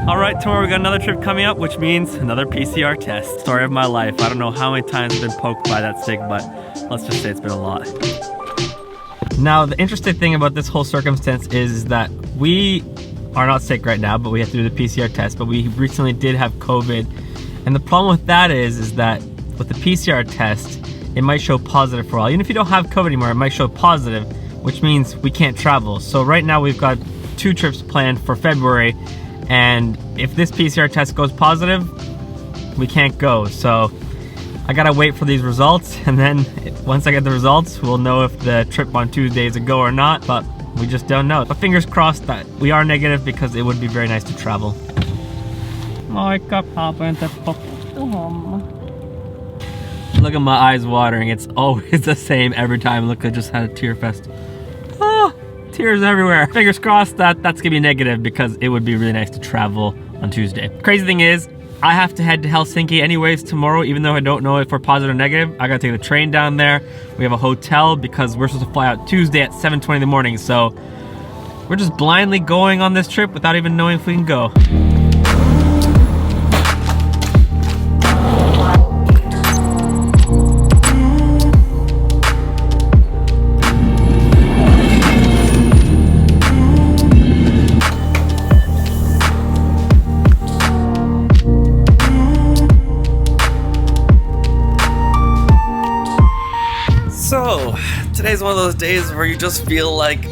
All right, tomorrow we got another trip coming up, which means another PCR test. Story of my life. I don't know how many times I've been poked by that stick, but let's just say it's been a lot. Now, the interesting thing about this whole circumstance is that we are not sick right now, but we have to do the PCR test, but we recently did have COVID. And the problem with that is that with the PCR test, it might show positive for all. Even if you don't have COVID anymore, it might show positive, which means we can't travel. So right now we've got 2 trips planned for February, and if this PCR test goes positive, we can't go. So I gotta wait for these results, and then once I get the results, we'll know if the trip on Tuesday is a go or not, but we just don't know. But fingers crossed that we are negative, because it would be very nice to travel. Moikka, Haapoja, Teppo. Look at my eyes watering. It's always the same every time. Look, I just had a tear fest. Oh, tears everywhere. Fingers crossed that that's gonna be negative, because it would be really nice to travel on Tuesday. Crazy thing is, I have to head to Helsinki anyways tomorrow, even though I don't know if we're positive or negative. I gotta take the train down there. We have a hotel because we're supposed to fly out Tuesday at 7:20 in the morning. So we're just blindly going on this trip without even knowing if we can go. So, today's one of those days where you just feel like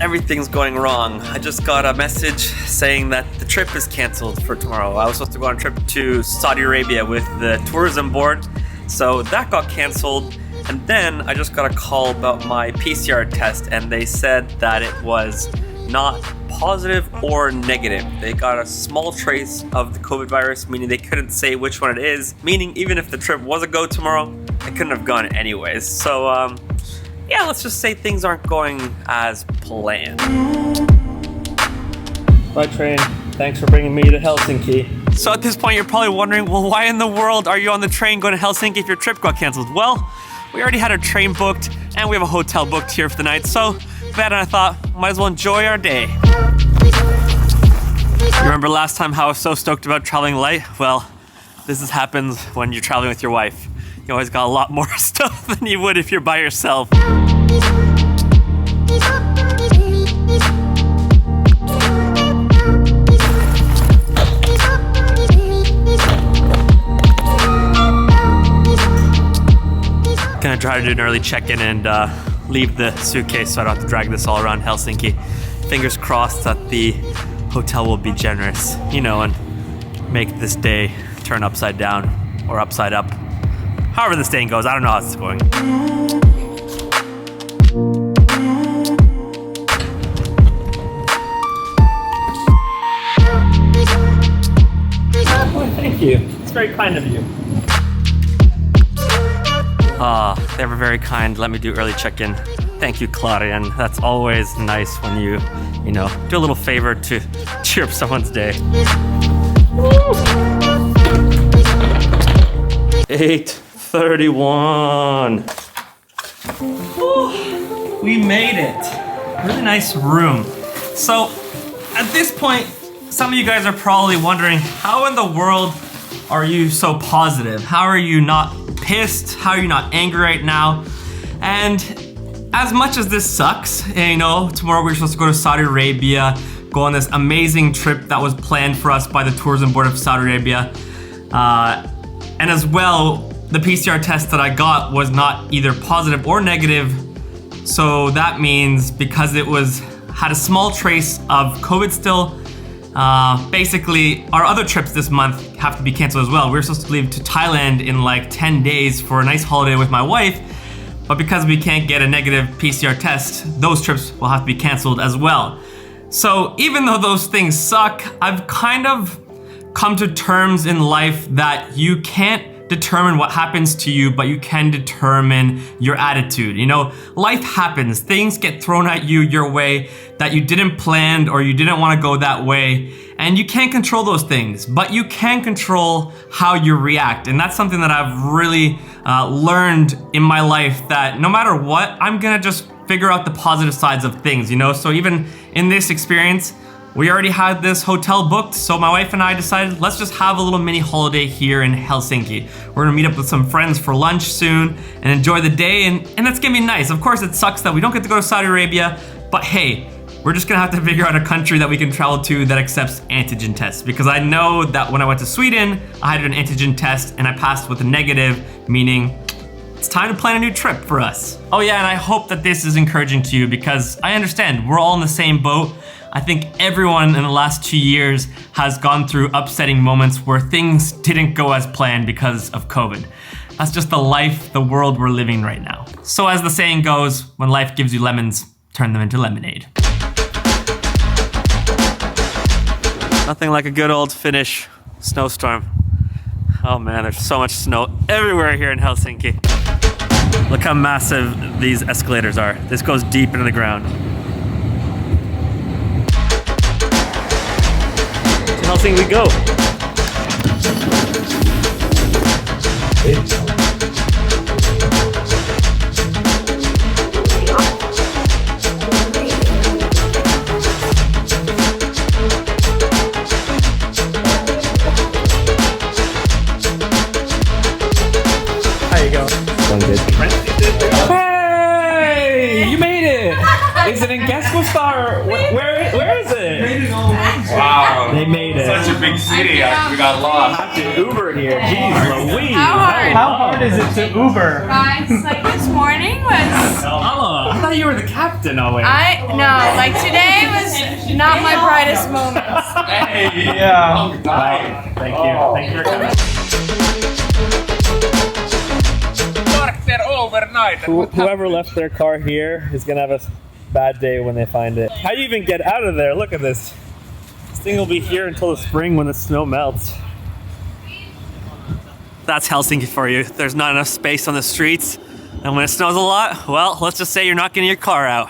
everything's going wrong. I just got a message saying that the trip is canceled for tomorrow. I was supposed to go on a trip to Saudi Arabia with the tourism board, so that got canceled. And then I just got a call about my PCR test, and they said that it was not positive or negative. They got a small trace of the COVID virus, meaning they couldn't say which one it is, meaning even if the trip was a go tomorrow, I couldn't have gone anyways. So yeah, let's just say things aren't going as planned. Bye train, thanks for bringing me to Helsinki. So at this point you're probably wondering, well, why in the world are you on the train going to Helsinki if your trip got canceled? Well, we already had our train booked and we have a hotel booked here for the night, so that, and I thought, might as well enjoy our day. You remember last time how I was so stoked about traveling light? Well, this happens when you're traveling with your wife. You always got a lot more stuff than you would if you're by yourself. Gonna try to do an early check-in and leave the suitcase so I don't have to drag this all around Helsinki. Fingers crossed that the hotel will be generous, you know, and make this day turn upside down or upside up. However this day goes, I don't know how it's going. Oh, thank you. It's very kind of you. They were very kind. Let me do early check-in. Thank you, Claudian. That's always nice when you know, do a little favor to cheer up someone's day. 8:31. We made it. Really nice room. So at this point, some of you guys are probably wondering, how in the world are you so positive? How are you not pissed? How are you not angry right now? And as much as this sucks, you know, tomorrow we're supposed to go to Saudi Arabia, go on this amazing trip that was planned for us by the tourism board of Saudi Arabia. And as well, the PCR test that I got was not either positive or negative. So that means because it had a small trace of COVID still, basically our other trips this month have to be canceled as well. We're supposed to leave to Thailand in like 10 days for a nice holiday with my wife, but because we can't get a negative PCR test, those trips will have to be canceled as well. So even though those things suck, I've kind of come to terms in life that you can't determine what happens to you, but you can determine your attitude. You know, life happens. Things get thrown at you your way that you didn't plan or you didn't want to go that way. And you can't control those things, but you can control how you react. And that's something that I've really learned in my life, that no matter what, I'm gonna just figure out the positive sides of things, you know? So even in this experience, We already had this hotel booked, so my wife and I decided let's just have a little mini holiday here in Helsinki. We're gonna meet up with some friends for lunch soon and enjoy the day, and that's gonna be nice. Of course, it sucks that we don't get to go to Saudi Arabia, but hey, we're just gonna have to figure out a country that we can travel to that accepts antigen tests, because I know that when I went to Sweden, I had an antigen test and I passed with a negative, meaning it's time to plan a new trip for us. Oh yeah, and I hope that this is encouraging to you, because I understand we're all in the same boat. I think everyone in the last 2 years has gone through upsetting moments where things didn't go as planned because of COVID. That's just the life, the world we're living right now. So as the saying goes, when life gives you lemons, turn them into lemonade. Nothing like a good old Finnish snowstorm. Oh man, there's so much snow everywhere here in Helsinki. Look how massive these escalators are. This goes deep into the ground. To Helsinki we go. Hey! You made it! Is it in Keskustad? Where is it? Wow. They made it. Such a big city. We got lost. I have to Uber here. Jeez Louise. How hard is it to Uber? Guys, like this morning was... Hello. I thought you were the captain always. No, like today was not my brightest moment. Hey. Yeah. Wow. Thank you. Thank you for coming. Overnight. Whoever left their car here is gonna have a bad day when they find it. How do you even get out of there? Look at this. This thing will be here until the spring when the snow melts. That's Helsinki for you. There's not enough space on the streets. And when it snows a lot, well, let's just say you're not getting your car out.